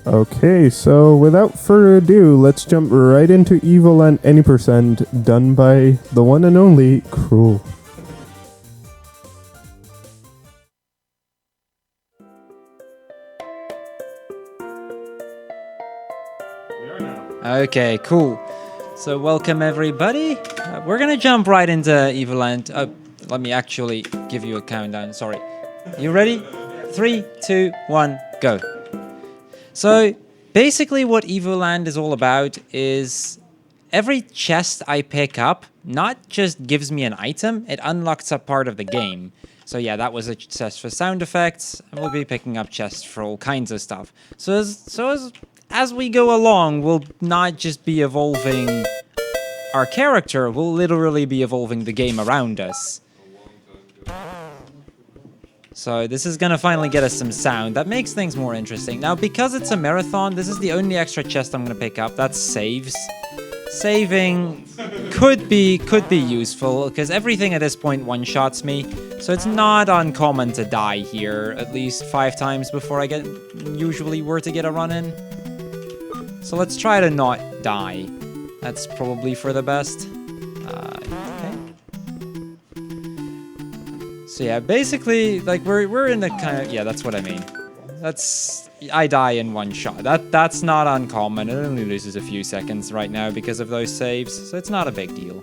Okay, so without further ado, let's jump right into Evoland Any Percent, done by the one and only Crrool. Okay, cool. So welcome everybody. We're gonna jump right into Evoland. Let me actually give you a countdown. Sorry. You ready? 3, 2, 1, go. So basically what Evoland is all about is every chest I pick up not just gives me an item, it unlocks a part of the game. So yeah, that was a chest for sound effects, and we'll be picking up chests for all kinds of stuff. So as we go along, we'll not just be evolving our character, we'll literally be evolving the game around us. So this is gonna finally get us some sound. That makes things more interesting. Now, because it's a marathon, this is the only extra chest I'm gonna pick up. That's saves. Saving could be useful, because everything at this point one-shots me. So it's not uncommon to die here at least 5 times before I usually were to get a run in. So let's try to not die. That's probably for the best. Okay. So yeah, basically, like we're in a kind of, yeah, that's what I mean. I die in one shot. That's not uncommon. It only loses a few seconds right now because of those saves, so it's not a big deal.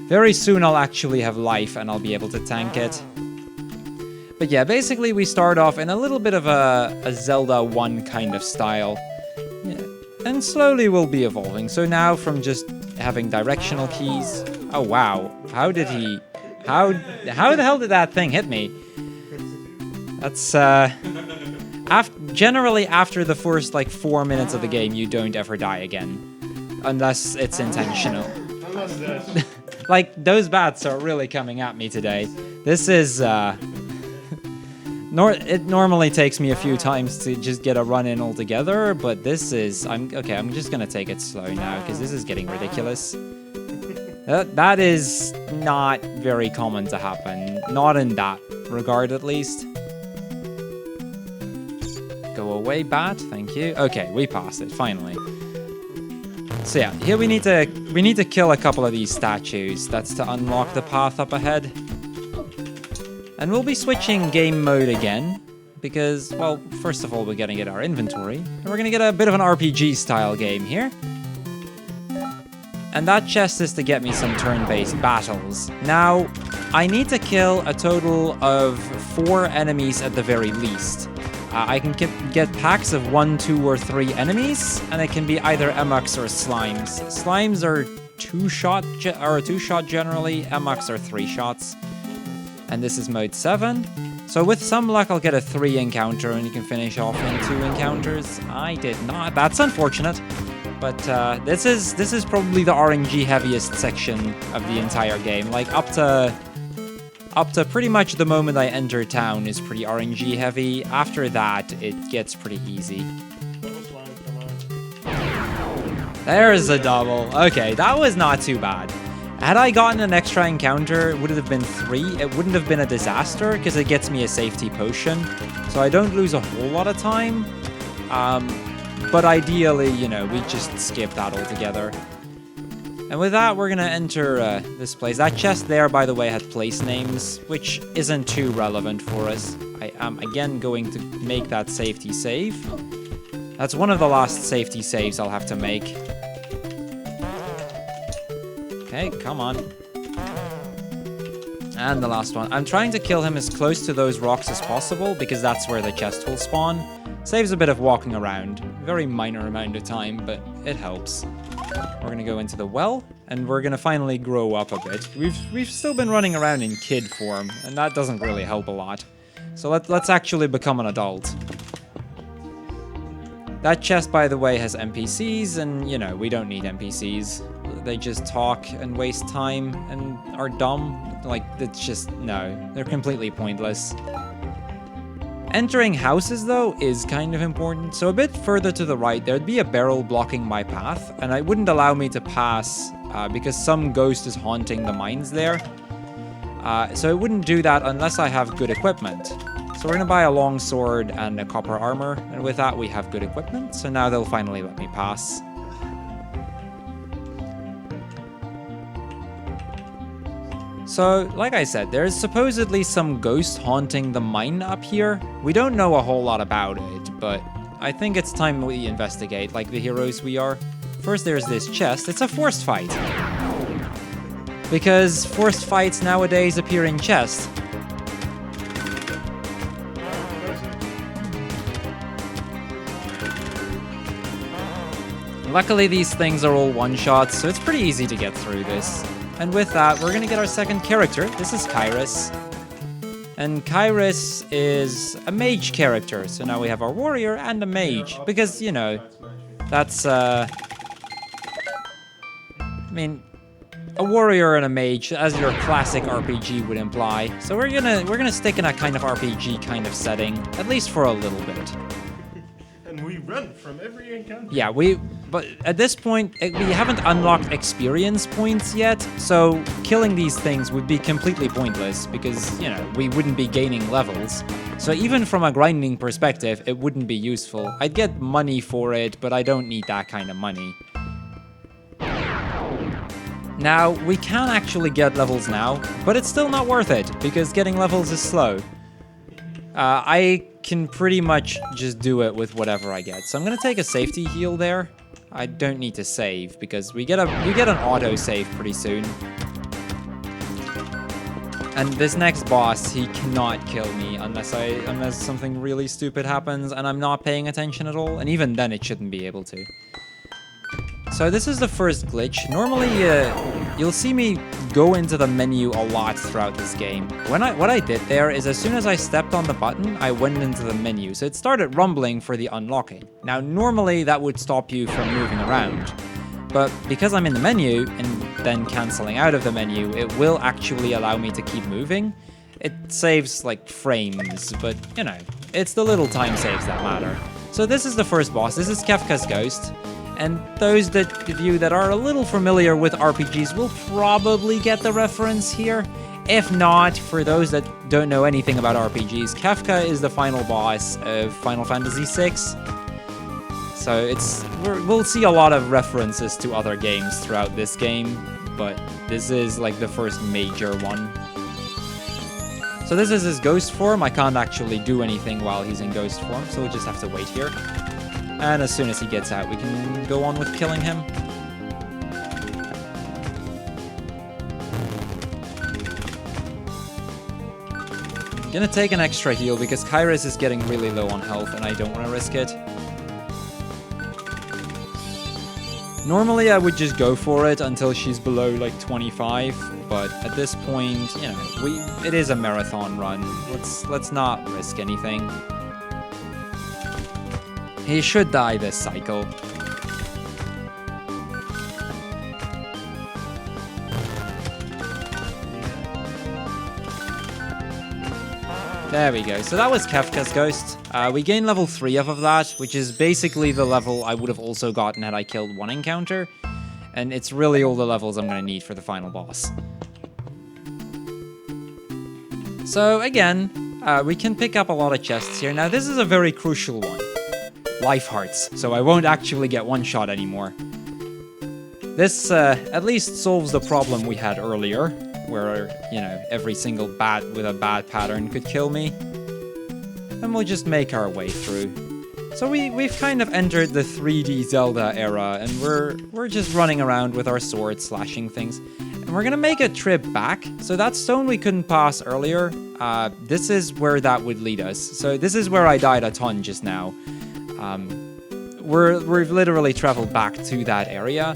Very soon I'll actually have life and I'll be able to tank it. But yeah, basically we start off in a little bit of a Zelda 1 kind of style. Yeah. And slowly we'll be evolving. So now from just having directional keys... Oh wow, how the hell did that thing hit me? That's generally after the first like 4 minutes of the game, you don't ever die again. Unless it's intentional. Like, those bats are really coming at me today. This is it normally takes me a few times to just get a run in altogether, but this is... I'm just gonna take it slow now, because this is getting ridiculous. That is not very common to happen. Not in that regard, at least. Go away, bat. Thank you. Okay, we passed it, finally. So yeah, here we need to kill a couple of these statues. That's to unlock the path up ahead. And we'll be switching game mode again, because, well, first of all, we're gonna get our inventory, and we're gonna get a bit of an RPG-style game here. And that chest is to get me some turn-based battles. Now, I need to kill a total of 4 enemies at the very least. I can get packs of 1, 2, or 3 enemies, and it can be either emuks or slimes. Slimes are 2-shot generally, emuks are 3 shots. And this is mode 7. So with some luck, I'll get a 3 encounter, and you can finish off in 2 encounters. I did not. That's unfortunate. But this is probably the RNG heaviest section of the entire game. Like up to pretty much the moment I enter town is pretty RNG heavy. After that, it gets pretty easy. There's a double. Okay, that was not too bad. Had I gotten an extra encounter, would it have been 3? It wouldn't have been a disaster, because it gets me a safety potion. So I don't lose a whole lot of time. But ideally, you know, we just skip that altogether. And with that, we're gonna enter this place. That chest there, by the way, had place names, which isn't too relevant for us. I am, again, going to make that safety save. That's one of the last safety saves I'll have to make. Okay, come on. And the last one. I'm trying to kill him as close to those rocks as possible, because that's where the chest will spawn. Saves a bit of walking around. Very minor amount of time, but it helps. We're gonna go into the well, and we're gonna finally grow up a bit. We've still been running around in kid form, and that doesn't really help a lot. So let's actually become an adult. That chest, by the way, has NPCs, and, you know, we don't need NPCs. They just talk and waste time and are dumb. Like, it's just, no, they're completely pointless. Entering houses, though, is kind of important. So a bit further to the right, there'd be a barrel blocking my path, and it wouldn't allow me to pass because some ghost is haunting the mines there. So it wouldn't do that unless I have good equipment. So we're gonna buy a long sword and a copper armor, and with that we have good equipment, so now they'll finally let me pass. So, like I said, there's supposedly some ghost haunting the mine up here. We don't know a whole lot about it, but I think it's time we investigate, like the heroes we are. First there's this chest. It's a forced fight. Because forced fights nowadays appear in chests. Luckily these things are all one-shots, so it's pretty easy to get through this. And with that, we're gonna get our second character. This is Kyrus. And Kyrus is a mage character, so now we have our warrior and a mage. Because, you know, that's, I mean, a warrior and a mage, as your classic RPG would imply. So we're gonna stick in a kind of RPG kind of setting, at least for a little bit. And we run from every encounter. Yeah, but at this point, we haven't unlocked experience points yet, so killing these things would be completely pointless because, you know, we wouldn't be gaining levels. So even from a grinding perspective, it wouldn't be useful. I'd get money for it, but I don't need that kind of money. Now, we can actually get levels now, but it's still not worth it because getting levels is slow. I can pretty much just do it with whatever I get. So I'm gonna take a safety heal there. I don't need to save because we get an auto save pretty soon. And this next boss, he cannot kill me unless something really stupid happens and I'm not paying attention at all. And even then it shouldn't be able to. So this is the first glitch. Normally, you'll see me go into the menu a lot throughout this game. What I did there is as soon as I stepped on the button, I went into the menu. So it started rumbling for the unlocking. Now, normally that would stop you from moving around. But because I'm in the menu and then canceling out of the menu, it will actually allow me to keep moving. It saves like frames, but you know, it's the little time saves that matter. So this is the first boss. This is Kefka's Ghost. And those of you that are a little familiar with RPGs will probably get the reference here. If not, for those that don't know anything about RPGs, Kefka is the final boss of Final Fantasy VI. So we'll see a lot of references to other games throughout this game, but this is like the first major one. So this is his ghost form. I can't actually do anything while he's in ghost form, so we'll just have to wait here. And as soon as he gets out, we can go on with killing him. I'm gonna take an extra heal because Kyrus is getting really low on health and I don't want to risk it. Normally I would just go for it until she's below like 25, but at this point, you know, it is a marathon run. Let's not risk anything. He should die this cycle. There we go. So that was Kefka's Ghost. We gained level 3 off of that, which is basically the level I would have also gotten had I killed one encounter. And it's really all the levels I'm going to need for the final boss. So again, we can pick up a lot of chests here. Now this is a very crucial one. Life hearts, so I won't actually get one shot anymore. This at least solves the problem we had earlier, where, you know, every single bat with a bad pattern could kill me. And we'll just make our way through. So we've kind of entered the 3D Zelda era, and we're just running around with our sword slashing things. And we're gonna make a trip back. So that stone we couldn't pass earlier, this is where that would lead us. So this is where I died a ton just now. We've literally traveled back to that area.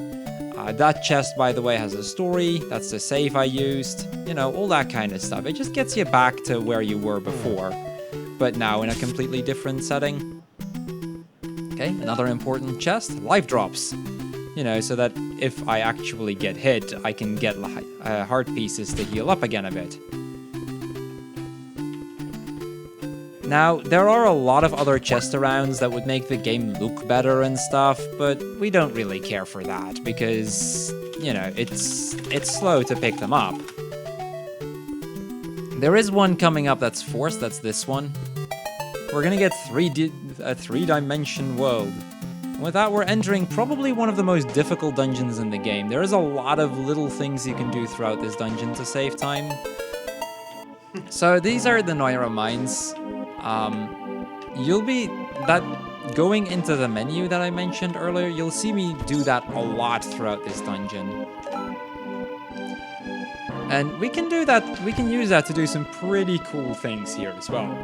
That chest, by the way, has a story. That's the save I used. You know, all that kind of stuff. It just gets you back to where you were before, but now in a completely different setting. Okay, another important chest, life drops. You know, so that if I actually get hit, I can get heart pieces to heal up again a bit. Now, there are a lot of other chest arounds that would make the game look better and stuff, but we don't really care for that because, you know, it's slow to pick them up. There is one coming up that's forced, that's this one. We're gonna get a three-dimension world. And with that, we're entering probably one of the most difficult dungeons in the game. There is a lot of little things you can do throughout this dungeon to save time. So these are the Noira mines. Going into the menu that I mentioned earlier, you'll see me do that a lot throughout this dungeon. And we can do that, we can use that to do some pretty cool things here as well.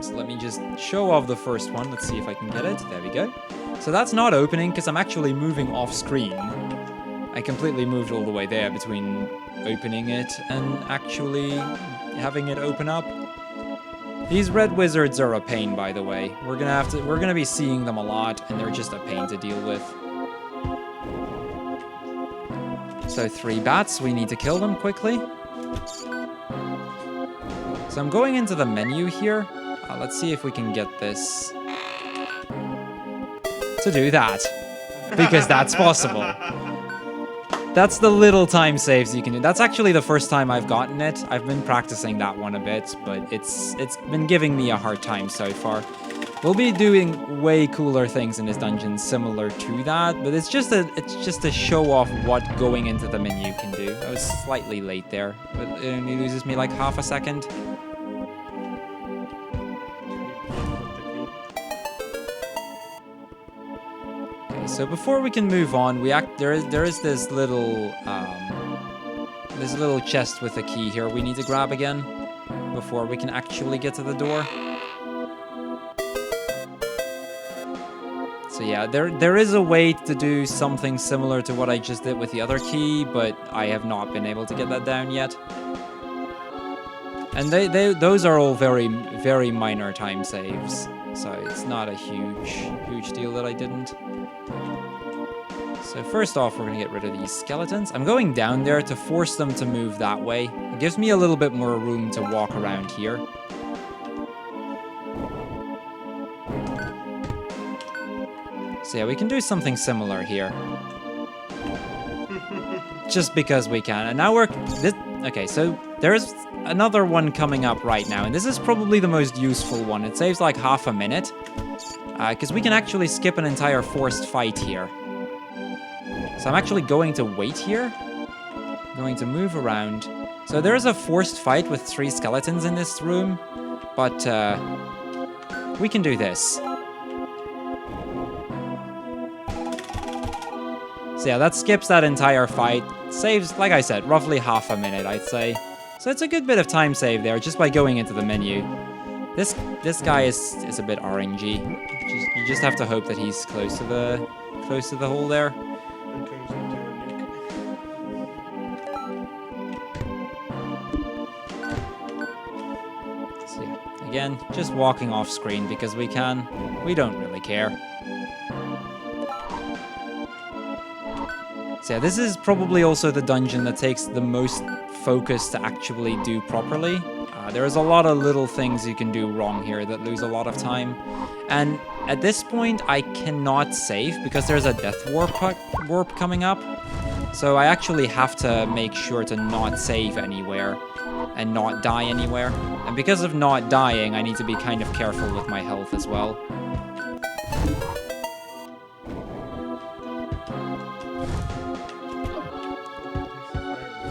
So let me just show off the first one. Let's see if I can get it. There we go. So that's not opening because I'm actually moving off screen. I completely moved all the way there between opening it and actually having it open up. These red wizards are a pain, by the way. We're gonna be seeing them a lot, and they're just a pain to deal with. So 3 bats, we need to kill them quickly. So I'm going into the menu here. Let's see if we can get this to do that, because that's possible. That's the little time saves you can do. That's actually the first time I've gotten it. I've been practicing that one a bit, but it's been giving me a hard time so far. We'll be doing way cooler things in this dungeon similar to that, but it's just to show off what going into the menu can do. I was slightly late there, but it only loses me like half a second. So before we can move on, there is this little chest with a key here we need to grab again before we can actually get to the door. So yeah, there is a way to do something similar to what I just did with the other key, but I have not been able to get that down yet. And those are all very, very minor time saves, so it's not a huge deal that I didn't. So first off, we're going to get rid of these skeletons. I'm going down there to force them to move that way. It gives me a little bit more room to walk around here. So yeah, we can do something similar here. Just because we can. And now okay, so there's another one coming up right now. And this is probably the most useful one. It saves like half a minute. Because we can actually skip an entire forced fight here. So I'm actually going to wait here. I'm going to move around. So there's a forced fight with 3 skeletons in this room. But we can do this. So yeah, that skips that entire fight. Saves, like I said, roughly half a minute, I'd say. So it's a good bit of time save there just by going into the menu. This guy is a bit RNG. You just have to hope that he's close to the hole there. So yeah, again, just walking off screen because we can. We don't really care. So yeah, this is probably also the dungeon that takes the most focus to actually do properly. There's a lot of little things you can do wrong here that lose a lot of time. And at this point, I cannot save because there's a death warp coming up. So I actually have to make sure to not save anywhere and not die anywhere. And because of not dying, I need to be kind of careful with my health as well.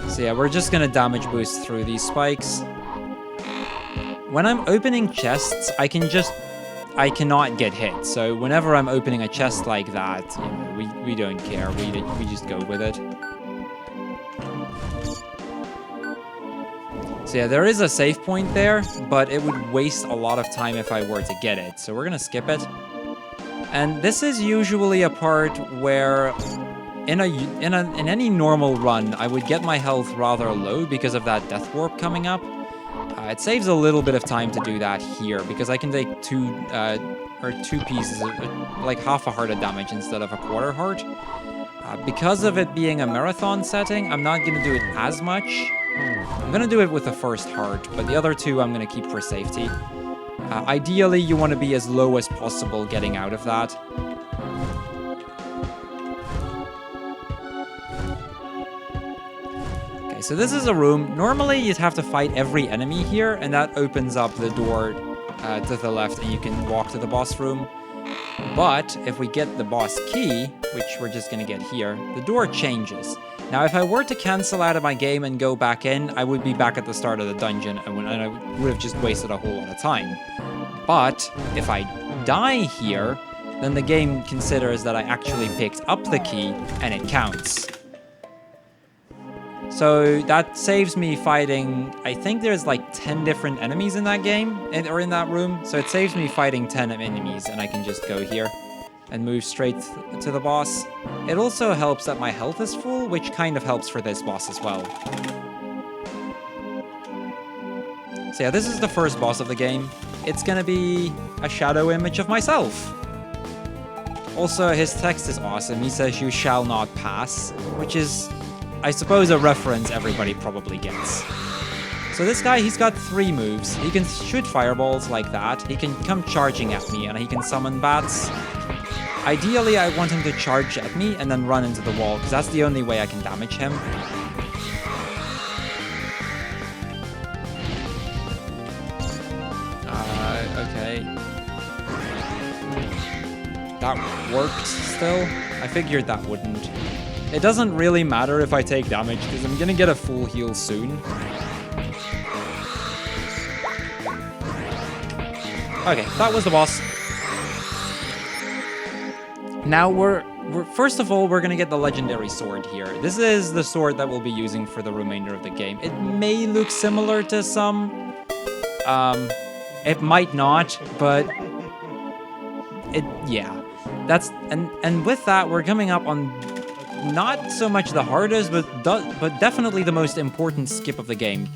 So yeah, we're just gonna damage boost through these spikes. When I'm opening chests, I cannot get hit. So whenever I'm opening a chest like that, you know, we don't care. We just go with it. So yeah, there is a save point there, but it would waste a lot of time if I were to get it. So we're gonna skip it. And this is usually a part where in any normal run, I would get my health rather low because of that death warp coming up. It saves a little bit of time to do that here because I can take two pieces, like half a heart of damage instead of a quarter heart. Because of it being a marathon setting, I'm not going to do it as much. I'm going to do it with the first heart, but the other 2 I'm going to keep for safety. Ideally, you want to be as low as possible getting out of that. So this is a room. Normally, you'd have to fight every enemy here, and that opens up the door to the left, and you can walk to the boss room. But if we get the boss key, which we're just gonna get here, the door changes. Now, if I were to cancel out of my game and go back in, I would be back at the start of the dungeon, and I would have just wasted a whole lot of time. But if I die here, then the game considers that I actually picked up the key, and it counts. So that saves me fighting, I think there's like 10 different enemies in that game, or in that room. So it saves me fighting 10 enemies, and I can just go here and move straight to the boss. It also helps that my health is full, which kind of helps for this boss as well. So yeah, this is the first boss of the game. It's gonna be a shadow image of myself. Also, his text is awesome. He says, "You shall not pass," which is, I suppose, a reference everybody probably gets. So this guy, he's got 3 moves. He can shoot fireballs like that. He can come charging at me, and he can summon bats. Ideally, I want him to charge at me and then run into the wall, because that's the only way I can damage him. Okay. That worked still. I figured that wouldn't. It doesn't really matter if I take damage, because I'm gonna get a full heal soon. Okay, that was the boss. Now first of all, we're gonna get the legendary sword here. This is the sword that we'll be using for the remainder of the game. It may look similar to some. It might not, but yeah. That's and with that, we're coming up on not so much the hardest, but definitely the most important skip of the game.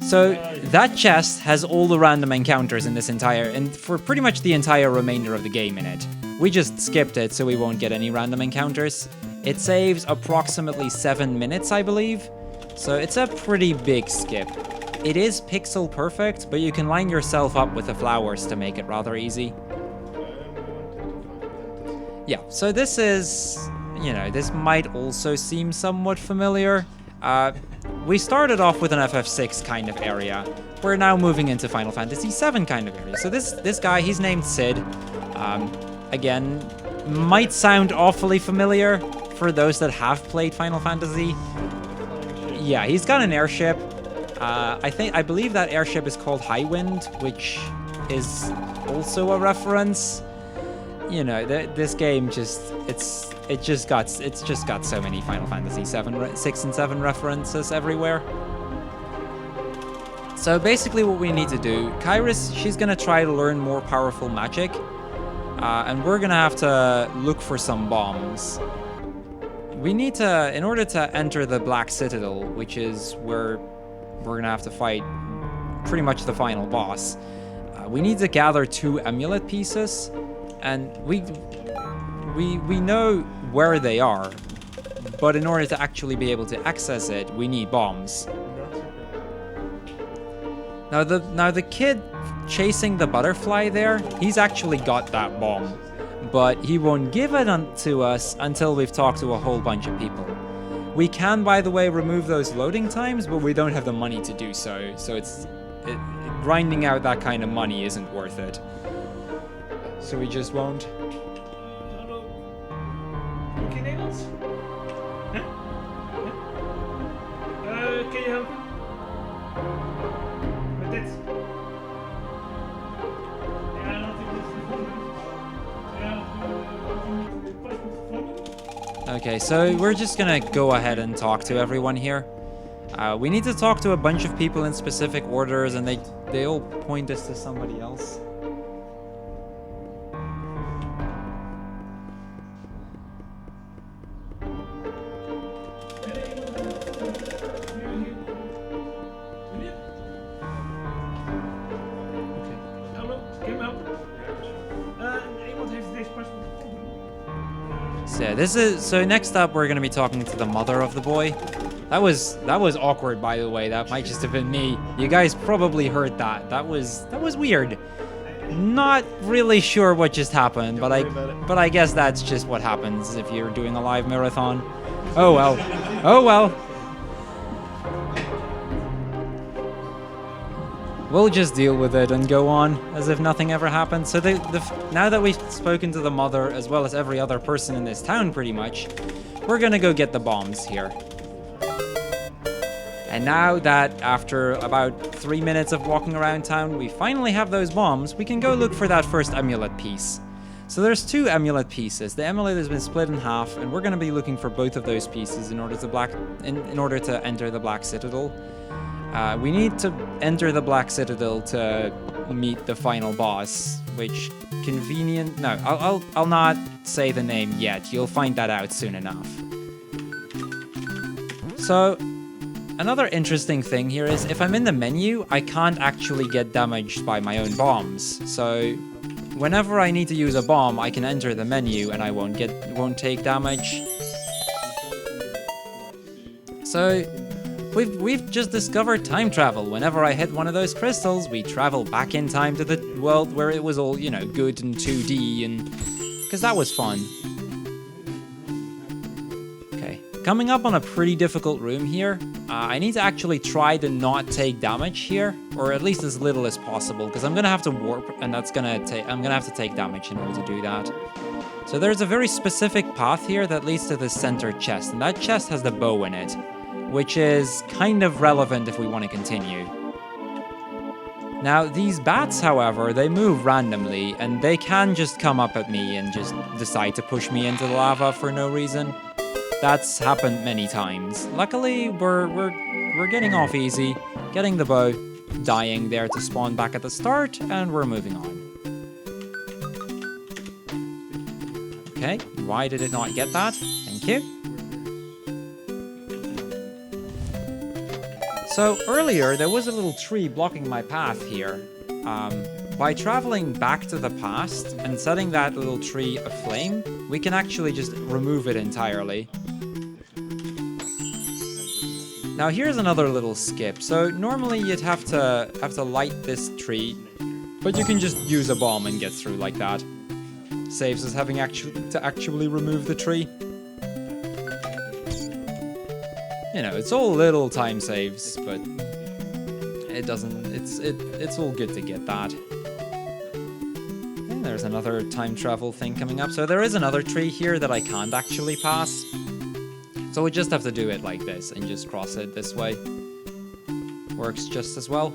So that chest has all the random encounters in this and for pretty much the entire remainder of the game in it. We just skipped it so we won't get any random encounters. It saves approximately 7 minutes, I believe. So it's a pretty big skip. It is pixel perfect, but you can line yourself up with the flowers to make it rather easy. Yeah, so this is, this might also seem somewhat familiar. We started off with an FF6 kind of area. We're now moving into Final Fantasy VII kind of area. So this guy, he's named Sid. Again, might sound awfully familiar for those that have played Final Fantasy. Yeah, he's got an airship. I believe that airship is called Highwind, which is also a reference. This game it's just got so many Final Fantasy 6 and 7 references everywhere. So basically what we need to do, Kairis, she's gonna try to learn more powerful magic, and we're gonna have to look for some bombs. We need to, in order to enter the Black Citadel, which is where we're gonna have to fight pretty much the final boss, we need to gather 2 amulet pieces. And we know where they are, but in order to actually be able to access it, we need bombs. Now the kid chasing the butterfly there, he's actually got that bomb, but he won't give it to us until we've talked to a whole bunch of people. We can, by the way, remove those loading times, but we don't have the money to do so. So grinding out that kind of money isn't worth it. So we just won't. Hallo. Ook in Nederlands? Ja? Ja? Kun je helpen? Met dit? Ja, laat ik dit gevonden. Ja, pas goed gevonden. Okay, so we're just gonna go ahead and talk to everyone here. We need to talk to a bunch of people in specific orders, and they all point us to somebody else. So next up we're gonna be talking to the mother of the boy. That was awkward, by the way. That might just have been me. You guys probably heard that. That was weird. Not really sure what just happened, but I guess that's just what happens if you're doing a live marathon. Oh well. Oh well. we'll just deal with it and go on as if nothing ever happened. So now that we've spoken to the mother, as well as every other person in this town pretty much, we're gonna go get the bombs here. And now that after about 3 minutes of walking around town, we finally have those bombs, we can go look for that first amulet piece. So there's 2 amulet pieces. The amulet has been split in half, and we're gonna be looking for both of those pieces in order to enter the Black Citadel. We need to enter the Black Citadel to meet the final boss, which I'll not say the name yet. You'll find that out soon enough. So, another interesting thing here is if I'm in the menu, I can't actually get damaged by my own bombs. So, whenever I need to use a bomb, I can enter the menu and I won't take damage. So, we've just discovered time travel. Whenever I hit one of those crystals, we travel back in time to the world where it was all, good and 2D, and because that was fun. Okay, coming up on a pretty difficult room here. I need to actually try to not take damage here, or at least as little as possible, because I'm gonna have to warp, and I'm gonna have to take damage in order to do that. So there's a very specific path here that leads to the center chest, and that chest has the bow in it, which is kind of relevant if we want to continue. Now, these bats, however, they move randomly, and they can just come up at me and just decide to push me into the lava for no reason. That's happened many times. Luckily, we're getting off easy, getting the bow, dying there to spawn back at the start, and we're moving on. Okay, why did it not get that? Thank you. So earlier, there was a little tree blocking my path here. By traveling back to the past and setting that little tree aflame, we can actually just remove it entirely. Now here's another little skip. So normally you'd have to light this tree, but you can just use a bomb and get through like that. Saves us having to actually remove the tree. It's all little time saves, but it doesn't. It's all good to get that. And there's another time travel thing coming up. So there is another tree here that I can't actually pass. So we just have to do it like this and just cross it this way. Works just as well.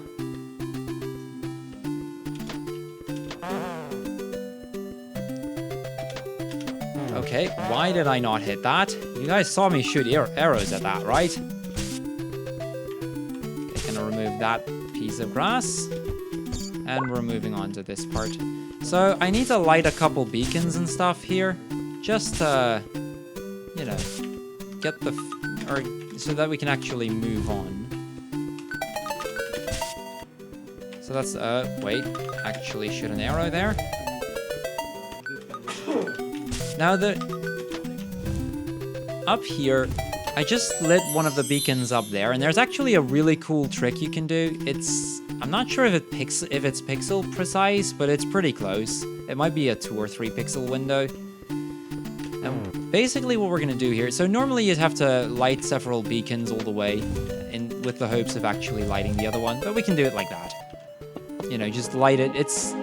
Okay, why did I not hit that? You guys saw me shoot arrows at that, right? Okay, gonna remove that piece of grass. And we're moving on to this part. So I need to light a couple beacons and stuff here. Just to, get so that we can actually move on. So that's, wait, actually shoot an arrow there. Now up here, I just lit one of the beacons up there, and there's actually a really cool trick you can do. I'm not sure if it's pixel precise, but it's pretty close. It might be a 2 or 3 pixel window. And basically what we're gonna do here, so normally you'd have to light several beacons all the way, with the hopes of actually lighting the other one, but we can do it like that. Just light it.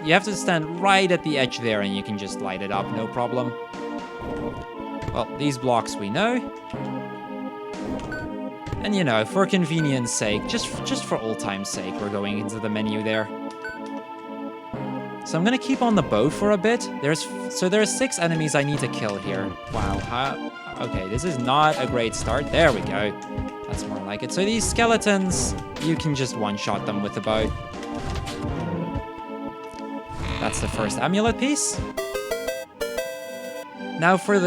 You have to stand right at the edge there, and you can just light it up, no problem. Well, these blocks we know. And for convenience sake, just for old time's sake, we're going into the menu there. So I'm gonna keep on the bow for a bit. There's 6 enemies I need to kill here. Wow, okay, this is not a great start. There we go. That's more like it. So these skeletons, you can just one-shot them with the bow. That's the first amulet piece. Now for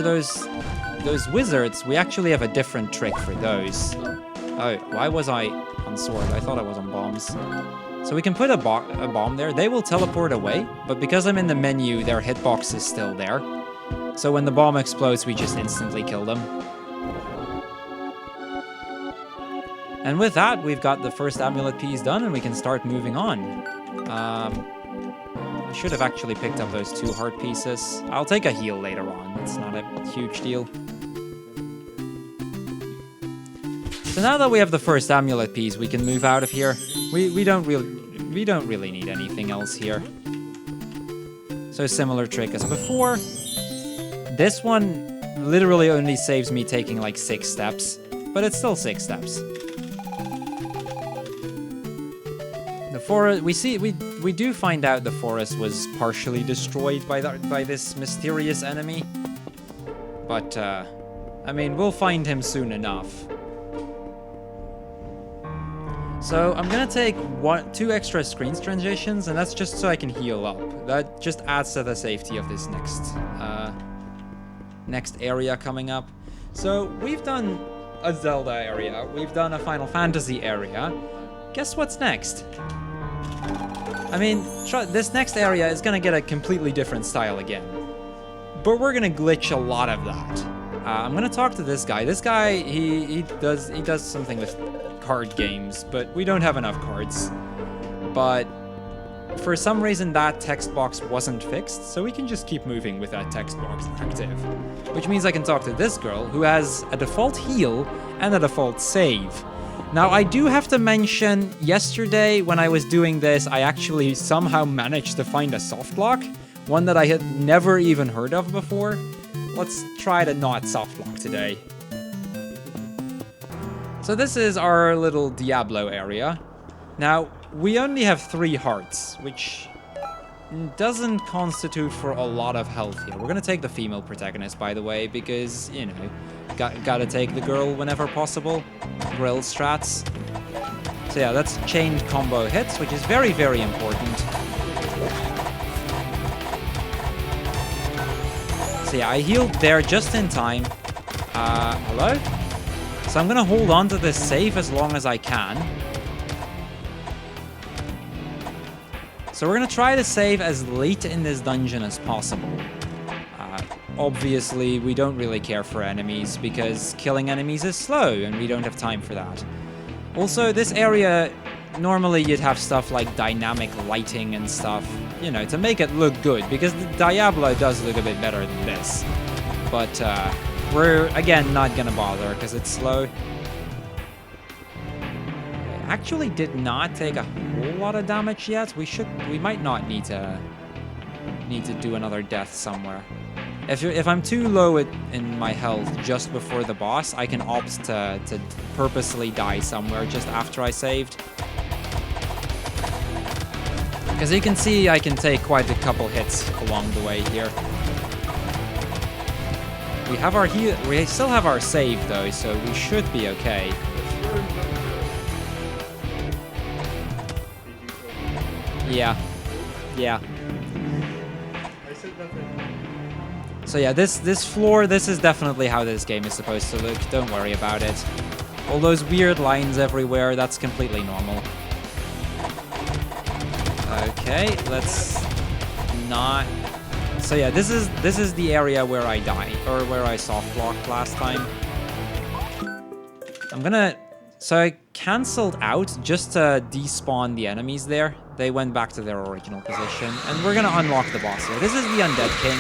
those wizards, we actually have a different trick for those. Oh, why was I on sword? I thought I was on bombs. So we can put a bomb there. They will teleport away, but because I'm in the menu, their hitbox is still there. So when the bomb explodes, we just instantly kill them. And with that, we've got the first amulet piece done, and we can start moving on. I should have actually picked up those 2 heart pieces. I'll take a heal later on. It's not a huge deal. So now that we have the first amulet piece, we can move out of here. We don't really need anything else here. So similar trick as before. This one literally only saves me taking like 6 steps, but it's still 6 steps. The forest, we do find out the forest was partially destroyed by this mysterious enemy, but I mean, we'll find him soon enough. So I'm gonna take 2 extra screen transitions, and that's just so I can heal up. That just adds to the safety of this next area coming up. So we've done a Zelda area, we've done a Final Fantasy area. Guess what's next? I mean, this next area is gonna get a completely different style again, but we're gonna glitch a lot of that. I'm gonna talk to this guy. This guy, he does something with card games, but we don't have enough cards. But for some reason that text box wasn't fixed, so we can just keep moving with that text box active. Which means I can talk to this girl who has a default heal and a default save. Now I do have to mention, yesterday when I was doing this, I actually somehow managed to find a soft lock, one that I had never even heard of before. Let's try to not soft lock today. So this is our little Diablo area. Now, we only have 3 hearts, which doesn't constitute for a lot of health here. We're gonna take the female protagonist, by the way, because, you know, gotta take the girl whenever possible. Grill strats. So yeah, that's chained combo hits, which is very, very important. So yeah, I healed there just in time. Hello? So I'm gonna hold on to this save as long as I can. So we're gonna try to save as late in this dungeon as possible. Obviously, we don't really care for enemies because killing enemies is slow and we don't have time for that. Also, this area, normally you'd have stuff like dynamic lighting and stuff, you know, to make it look good, because the Diablo does look a bit better than this. But we're, again, not gonna bother because it's slow. Actually did not take a whole lot of damage yet. We might not need to do another death somewhere. If I'm too low in my health just before the boss, I can opt to purposely die somewhere just after I saved. Because you can see I can take quite a couple hits along the way here. We have our heal. We still have our save though, so we should be okay. Yeah. So yeah, this floor, this is definitely how this game is supposed to look. Don't worry about it. All those weird lines everywhere, that's completely normal. Okay, let's not... So yeah, this is the area where I died, or where I soft blocked last time. I'm gonna... So I cancelled out just to despawn the enemies there. They went back to their original position, and we're gonna unlock the boss here. This is the Undead King.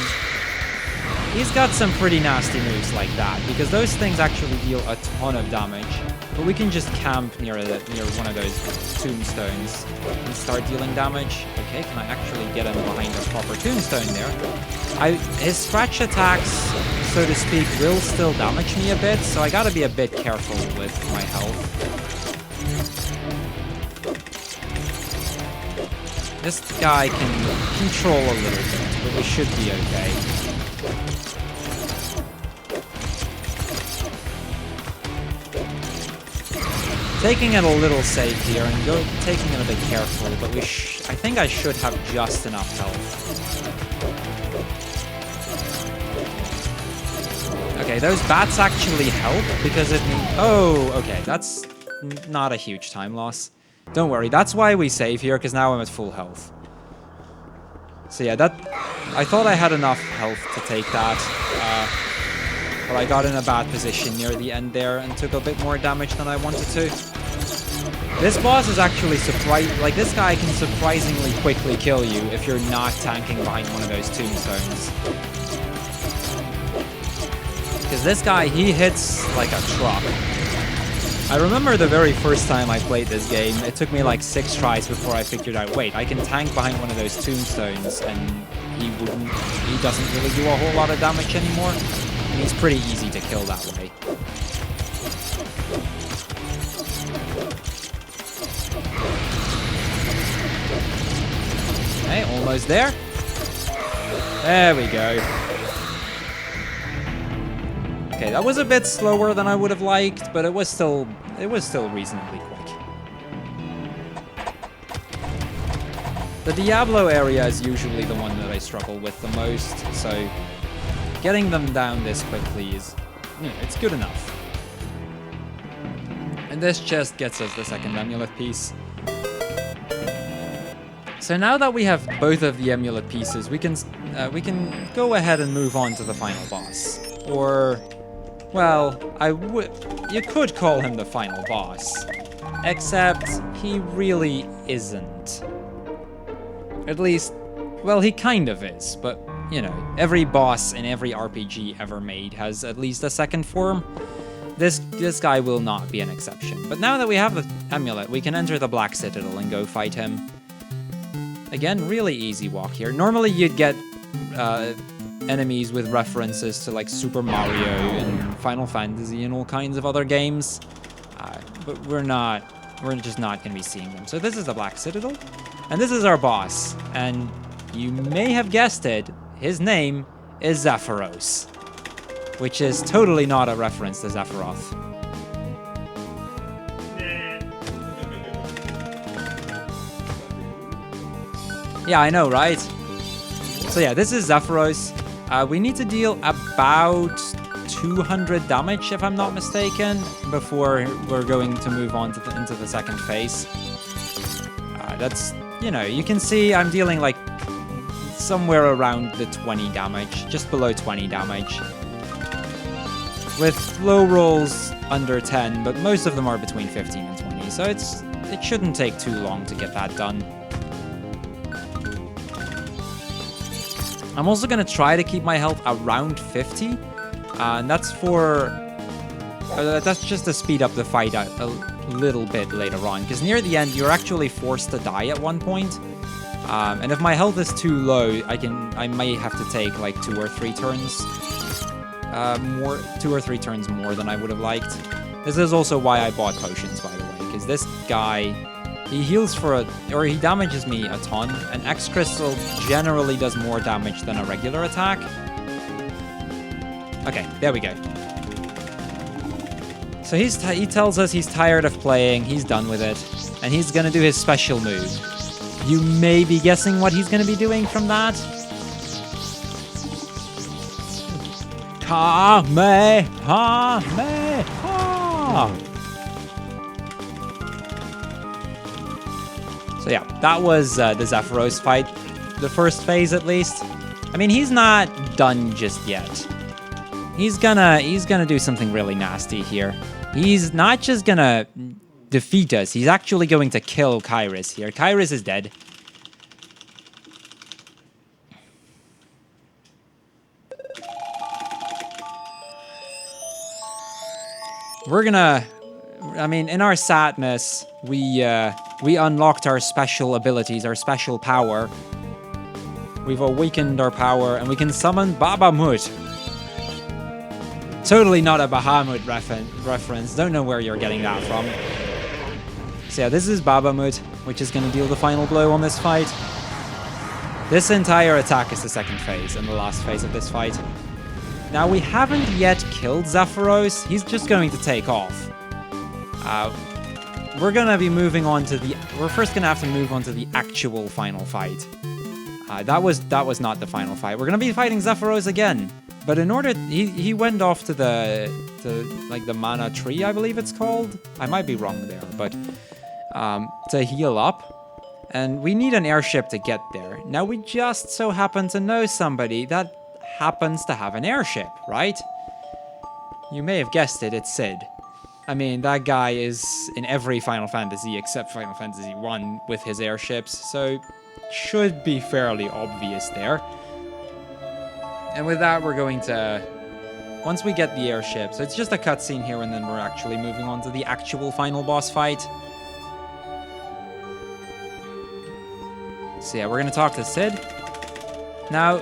He's got some pretty nasty moves like that, because those things actually deal a ton of damage. But we can just camp near one of those tombstones and start dealing damage. Okay, can I actually get him behind a proper tombstone there? His scratch attacks, so to speak, will still damage me a bit, so I gotta be a bit careful with my health. This guy can control a little bit, but we should be okay. Taking it a little safe here and taking it a bit careful, but I think I should have just enough health. Okay, those bats actually help because it means... Oh, okay, that's not a huge time loss. Don't worry, that's why we save here, because now I'm at full health. So yeah, I thought I had enough health to take that, but I got in a bad position near the end there and took a bit more damage than I wanted to. This boss is actually like, this guy can surprisingly quickly kill you if you're not tanking behind one of those tombstones. Because this guy, he hits like a truck. I remember the very first time I played this game, it took me like 6 tries before I figured out, wait, I can tank behind one of those tombstones and he doesn't really do a whole lot of damage anymore. And he's pretty easy to kill that way. Okay, almost there. There we go. Okay, that was a bit slower than I would have liked, but it was still reasonably quick. The Diablo area is usually the one that I struggle with the most, so getting them down this quickly is, you know, it's good enough. And this chest gets us the second amulet piece. So now that we have both of the amulet pieces, we can go ahead and move on to the final boss. Or, well, you could call him the final boss, except he really isn't. At least, well, he kind of is, but, you know, every boss in every RPG ever made has at least a second form. This guy will not be an exception. But now that we have the amulet, we can enter the Black Citadel and go fight him. Again, really easy walk here. Normally you'd get enemies with references to like Super Mario and Final Fantasy and all kinds of other games. But we're just not going to be seeing them. So this is the Black Citadel, and this is our boss. And you may have guessed it, his name is Zephyros, which is totally not a reference to Sephiroth. Yeah, I know, right? So yeah, this is Zephyros. We need to deal about 200 damage, if I'm not mistaken, before we're going to move on to into the second phase. That's, you know, you can see I'm dealing like somewhere around the 20 damage, just below 20 damage. With low rolls under 10, but most of them are between 15 and 20, so it shouldn't take too long to get that done. I'm also going to try to keep my health around 50, and that's just to speed up the fight a little bit later on, because near the end you're actually forced to die at one point, and if my health is too low, I may have to take like 2 or 3 turns, 2 or 3 turns more than I would have liked. This is also why I bought potions, by the way, because this guy, he heals he damages me a ton, and X Crystal generally does more damage than a regular attack. Okay, there we go. So he tells us he's tired of playing, he's done with it, and he's gonna do his special move. You may be guessing what he's gonna be doing from that. Kamehameha! So yeah, that was the Zephyros fight, the first phase at least. I mean, he's not done just yet. He's gonna do something really nasty here. He's not just gonna defeat us, he's actually going to kill Kyrus here. Kyrus is dead. I mean, in our sadness, we unlocked our special abilities, our special power. We've awakened our power, and we can summon Bahamut. Totally not a Bahamut reference. Don't know where you're getting that from. So yeah, this is Bahamut, which is going to deal the final blow on this fight. This entire attack is the second phase, and the last phase of this fight. Now, we haven't yet killed Zephyros. He's just going to take off. We're gonna be moving on to we're first gonna have to move on to the actual final fight. That was not the final fight. We're gonna be fighting Zephyros again. But in order, he went off to the mana tree, I believe it's called. I might be wrong there, but to heal up. And we need an airship to get there. Now, we just so happen to know somebody that happens to have an airship, right? You may have guessed it, it's Sid. I mean, that guy is in every Final Fantasy except Final Fantasy 1 with his airships, so should be fairly obvious there. And with that, we're going to once we get the airship. So it's just a cutscene here, and then we're actually moving on to the actual final boss fight. So yeah, we're gonna talk to Sid. Now,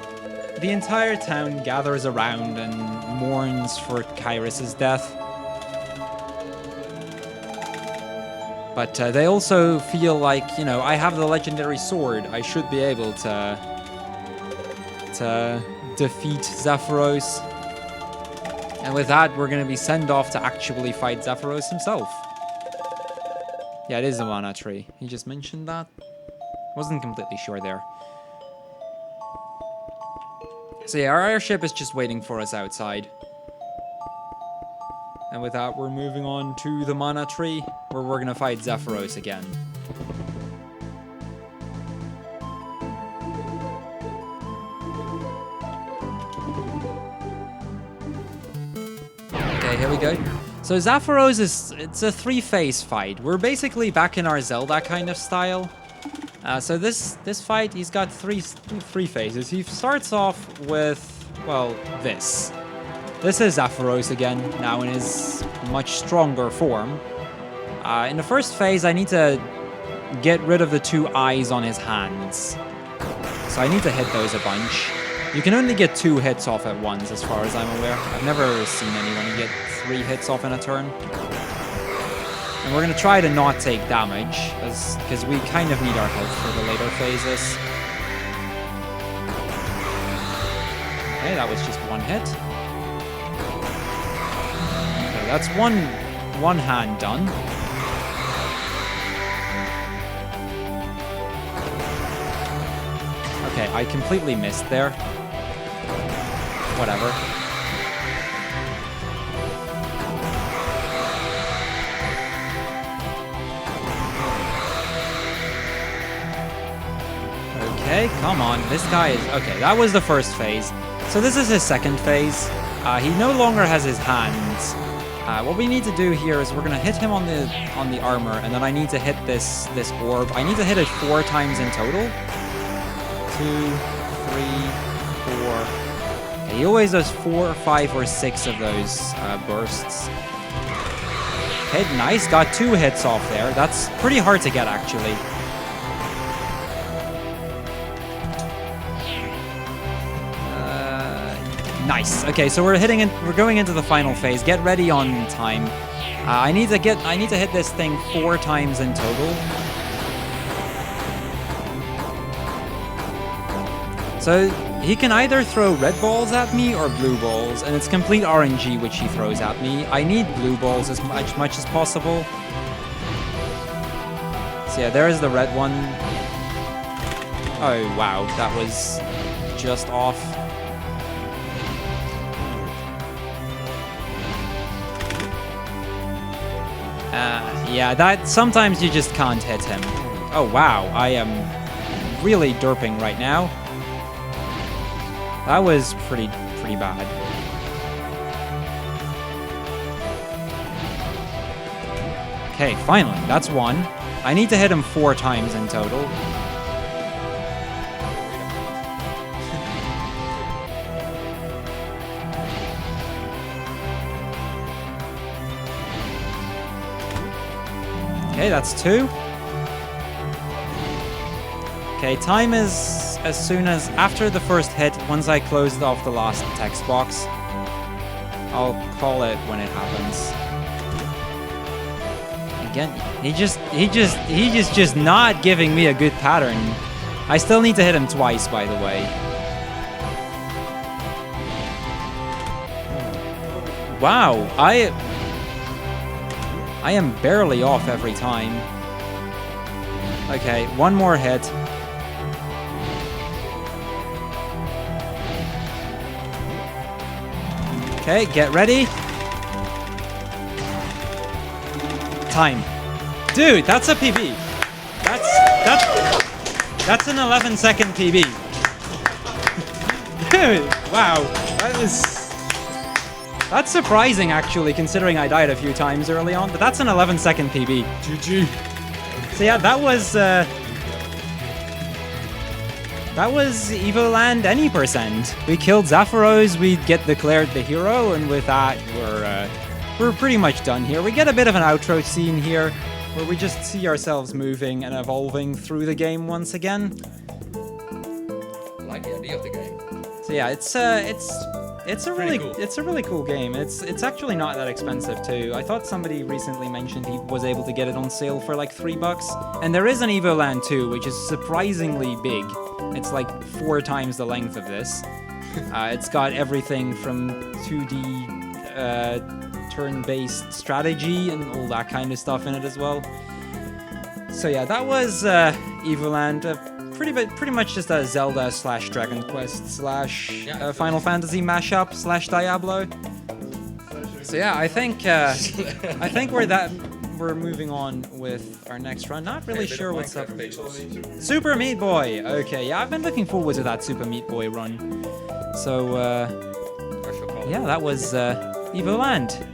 the entire town gathers around and mourns for Kyrus's death. But they also feel like, you know, I have the legendary sword. I should be able to defeat Zephyros. And with that, we're going to be sent off to actually fight Zephyros himself. Yeah, it is a mana tree. He just mentioned that. Wasn't completely sure there. So yeah, our airship is just waiting for us outside. And with that, we're moving on to the mana tree, where we're gonna fight Zephyros again. Okay, here we go. So Zephyros it's a 3-phase fight. We're basically back in our Zelda kind of style. So this fight, he's got three phases. He starts off with, well, this. This is Zephyros again, now in his much stronger form. In the first phase, I need to get rid of the 2 eyes on his hands. So I need to hit those a bunch. You can only get 2 hits off at once, as far as I'm aware. I've never seen anyone get 3 hits off in a turn. And we're going to try to not take damage, because we kind of need our health for the later phases. Okay, that was just 1 hit. Okay, that's one hand done. Okay, I completely missed there. Whatever. Okay, come on. This guy is... Okay, that was the first phase. So this is his second phase. He no longer has his hands. What we need to do here is we're going to hit him on the armor, and then I need to hit this orb. I need to hit it 4 times in total. 2, 3, 4. Okay, he always does 4, 5, or 6 of those bursts. Okay, nice. Got 2 hits off there. That's pretty hard to get, actually. Nice. Okay, so we're going into the final phase. Get ready on time. I need to hit this thing 4 times in total. So he can either throw red balls at me or blue balls, and it's complete RNG which he throws at me. I need blue balls as much as possible. So yeah, there is the red one. Oh wow, that was just off. Yeah, that sometimes you just can't hit him. Oh wow, I am really derping right now. That was pretty bad. Okay, finally, that's 1. I need to hit him 4 times in total. Okay, that's 2. Okay, time is as soon as after the first hit, once I closed off the last text box. I'll call it when it happens. Again, he's just not giving me a good pattern. I still need to hit him twice, by the way. Wow, I am barely off every time. Okay, 1 more hit. Okay, get ready. Time. Dude, that's a PB. That's an 11-second PB. Dude, wow. That's surprising, actually, considering I died a few times early on, but that's an 11-second PB. GG. So yeah, that was that was Evoland any percent. We killed Zapharos, we get declared the hero, and with that, we're pretty much done here. We get a bit of an outro scene here, where we just see ourselves moving and evolving through the game once again. I like the idea of the game. So yeah, it's a really cool game. It's actually not that expensive too. I thought somebody recently mentioned he was able to get it on sale for like $3. And there is an Evoland 2, which is surprisingly big. It's like 4 times the length of this. It's got everything from 2D turn-based strategy and all that kind of stuff in it as well. So yeah, that was Evoland. Pretty much just a Zelda / Dragon Quest / Final Fantasy mashup / Diablo. So yeah, I think we're moving on with our next run. Not really sure what's up. Super Meat Boy. Okay, yeah, I've been looking forward to that Super Meat Boy run. So yeah, that was Evoland.